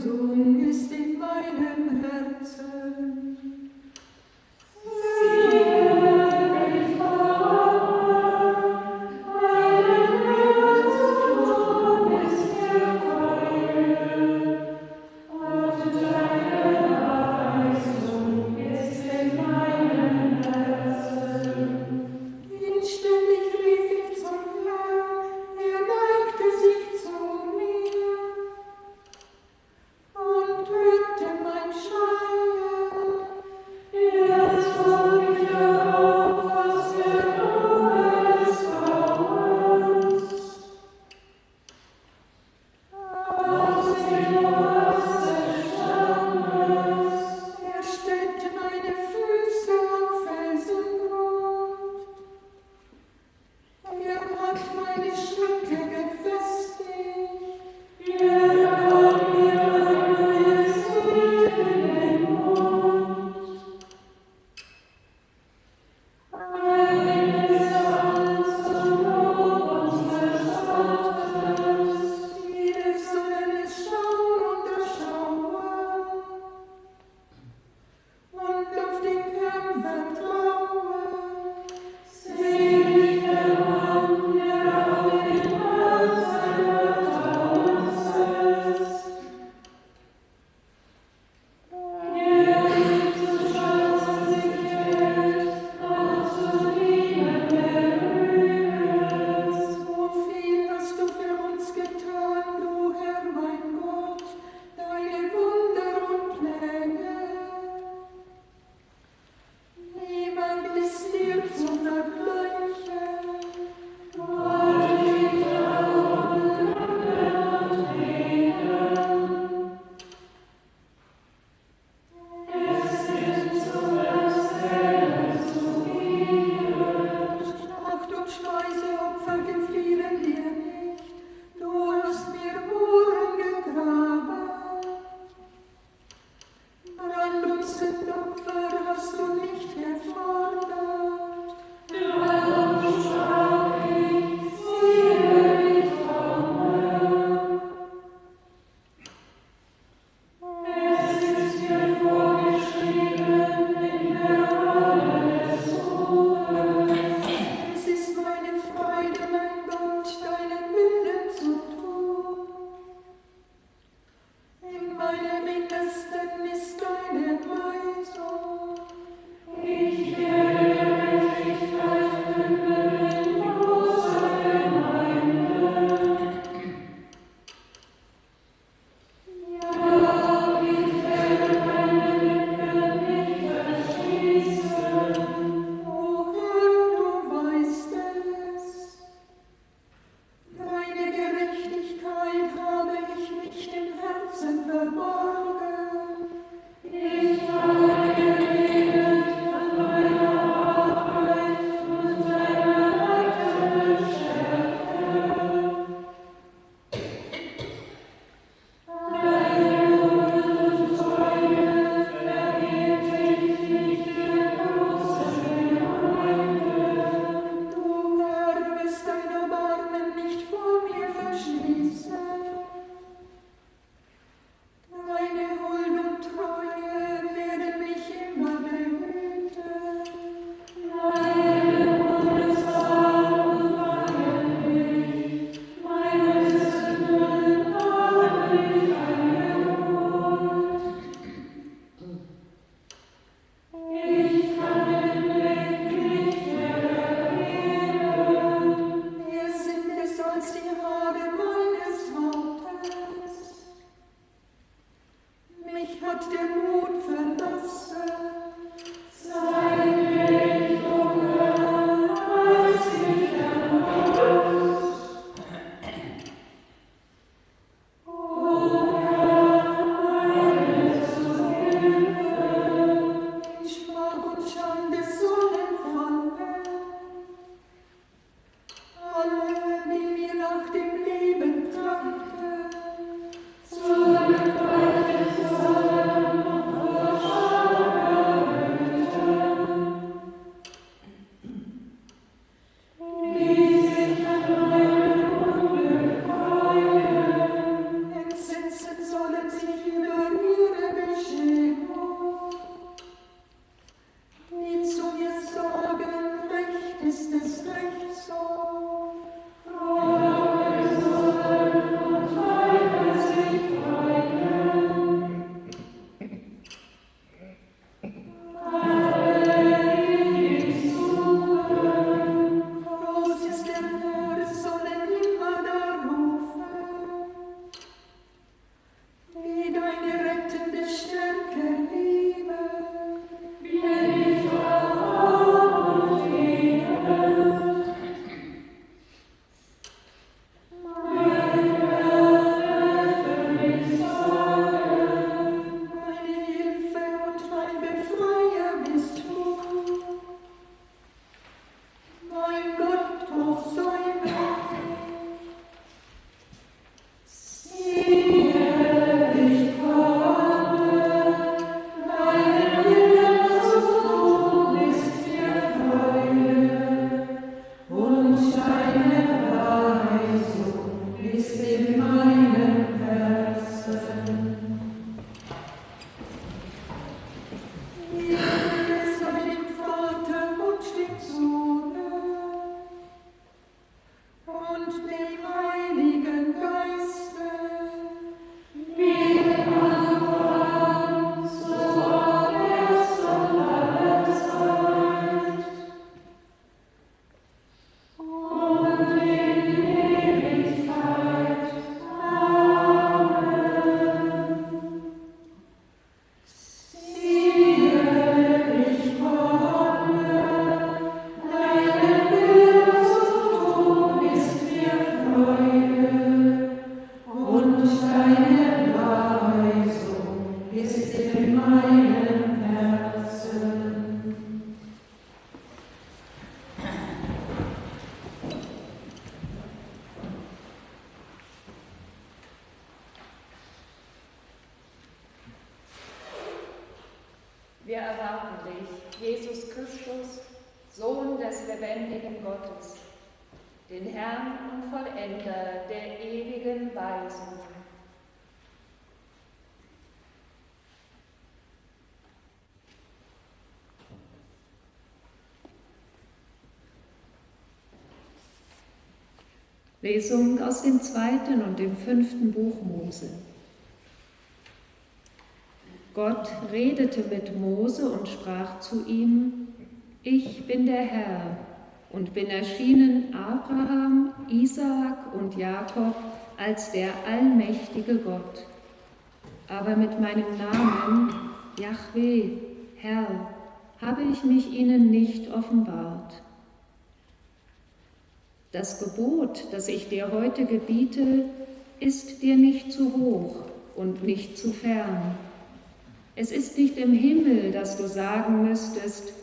Weisung ist in meinem Herzen. Siehe Wir erwarten dich, Jesus Christus, Sohn des lebendigen Gottes, den Herrn und Vollender der ewigen Weisung. Lesung aus dem 2. und dem 5. Buch Mose. Gott redete mit Mose und sprach zu ihm: Ich bin der Herr und bin erschienen Abraham, Isaak und Jakob als der allmächtige Gott. Aber mit meinem Namen, Jahwe, Herr, habe ich mich ihnen nicht offenbart. Das Gebot, das ich dir heute gebiete, ist dir nicht zu hoch und nicht zu fern. Es ist nicht im Himmel, dass du sagen müsstest: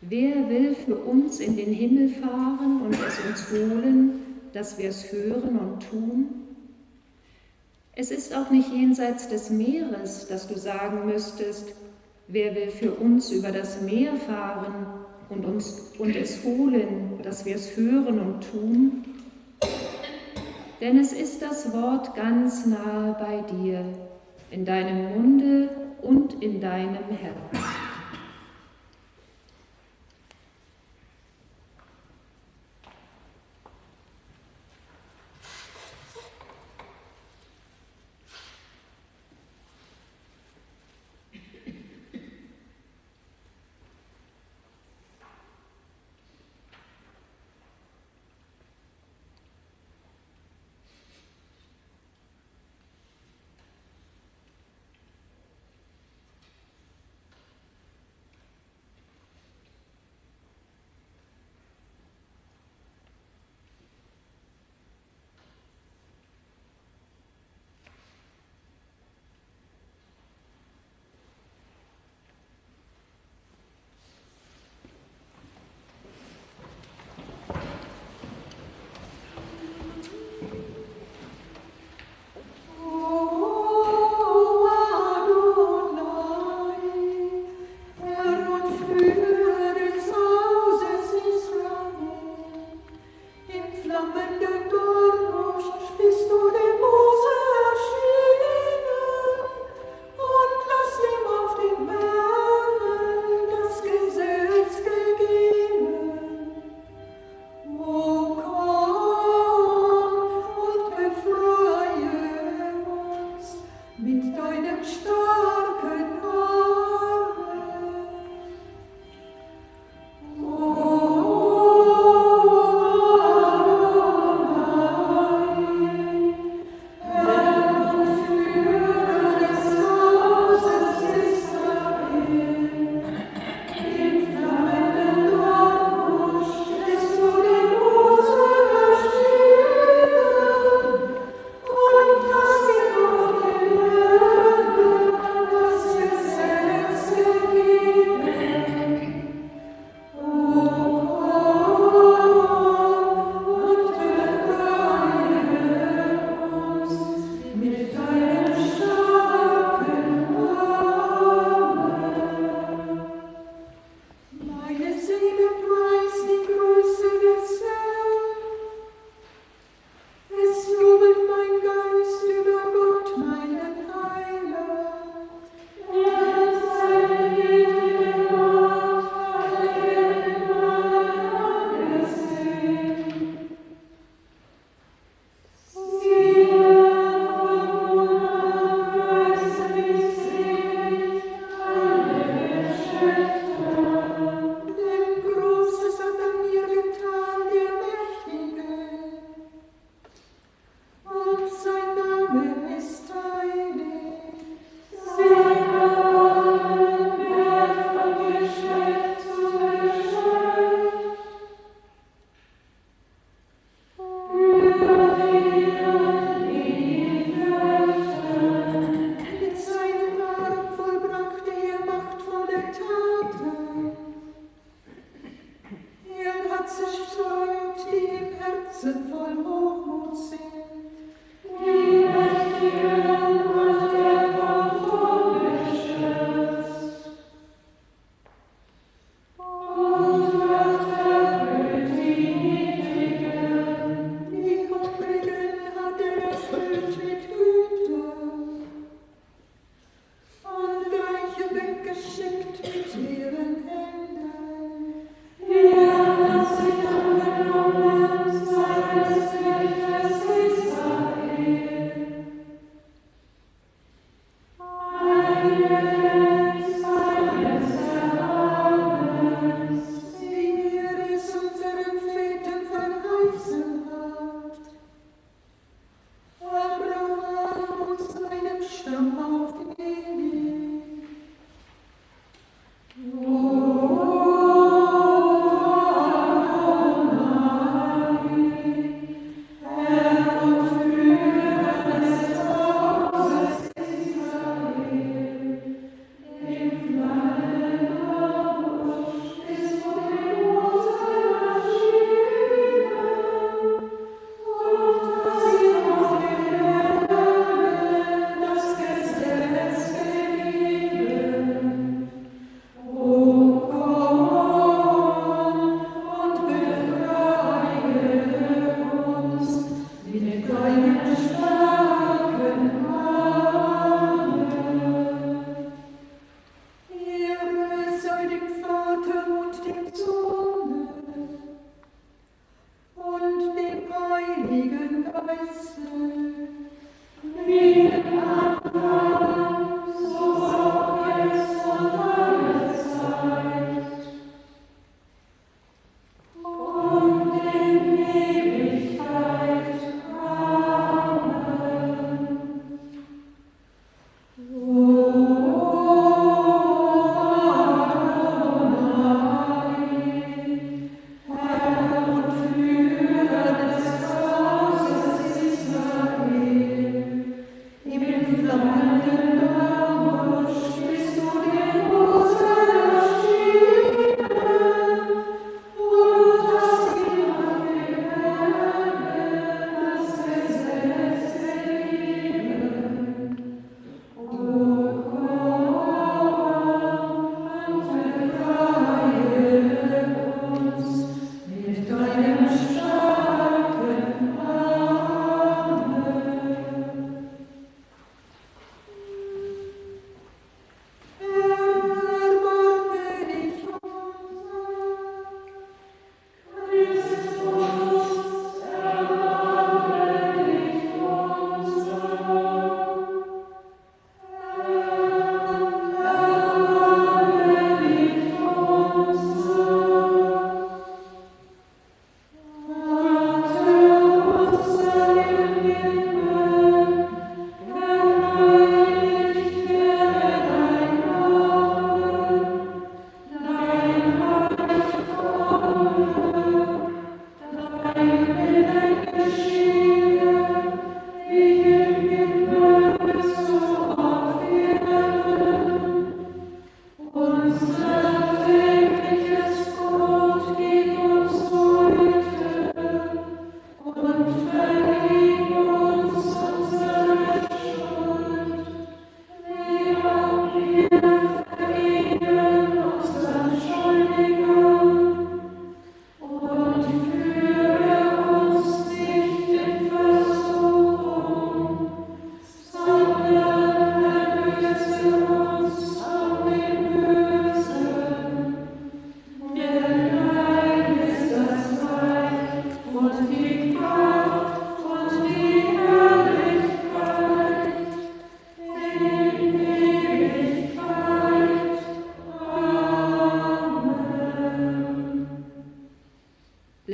Wer will für uns in den Himmel fahren und es uns holen, dass wir es hören und tun? Es ist auch nicht jenseits des Meeres, dass du sagen müsstest: Wer will für uns über das Meer fahren und es holen, dass wir es hören und tun? Denn es ist das Wort ganz nahe bei dir, in deinem Munde und in deinem Herzen.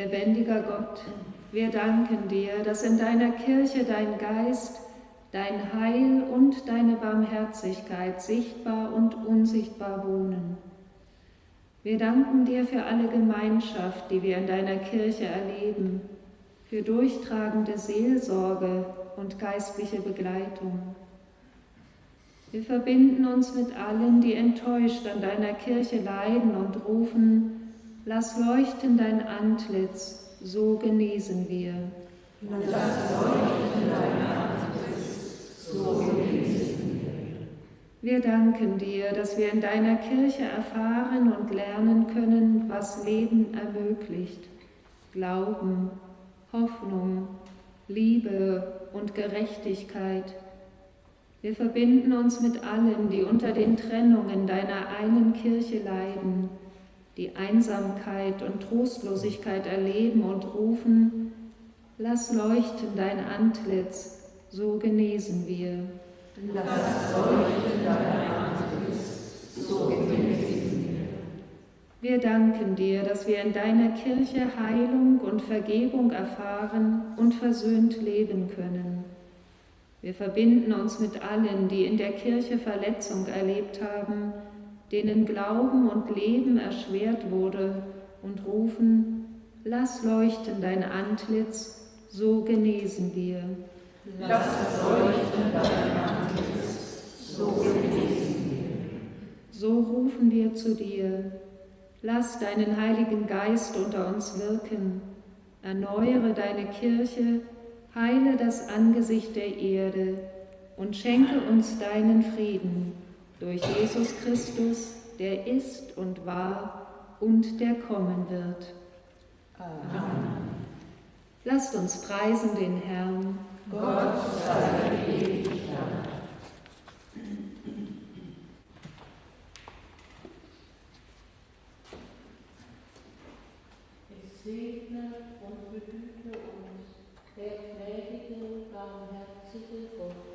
Lebendiger Gott, wir danken dir, dass in deiner Kirche dein Geist, dein Heil und deine Barmherzigkeit sichtbar und unsichtbar wohnen. Wir danken dir für alle Gemeinschaft, die wir in deiner Kirche erleben, für durchtragende Seelsorge und geistliche Begleitung. Wir verbinden uns mit allen, die enttäuscht an deiner Kirche leiden und rufen, lass leuchten dein Antlitz, so genesen wir. Lass leuchten dein Antlitz, so genesen wir. Wir danken dir, dass wir in deiner Kirche erfahren und lernen können, was Leben ermöglicht. Glauben, Hoffnung, Liebe und Gerechtigkeit. Wir verbinden uns mit allen, die unter den Trennungen deiner einen Kirche leiden, die Einsamkeit und Trostlosigkeit erleben und rufen, lass leuchten dein Antlitz, so genesen wir. Lass leuchten dein Antlitz, so genesen wir. Wir danken dir, dass wir in deiner Kirche Heilung und Vergebung erfahren und versöhnt leben können. Wir verbinden uns mit allen, die in der Kirche Verletzung erlebt haben, denen Glauben und Leben erschwert wurde, und rufen, lass leuchten dein Antlitz, so genesen wir. Lass leuchten dein Antlitz, so genesen wir. So rufen wir zu dir, lass deinen Heiligen Geist unter uns wirken, erneuere deine Kirche, heile das Angesicht der Erde und schenke uns deinen Frieden durch Jesus Christus, der ist und war und der kommen wird. Amen. Lasst uns preisen den Herrn. Gott sei ewig Dank. Es segne und behüte uns der gnädige, barmherzige Gott,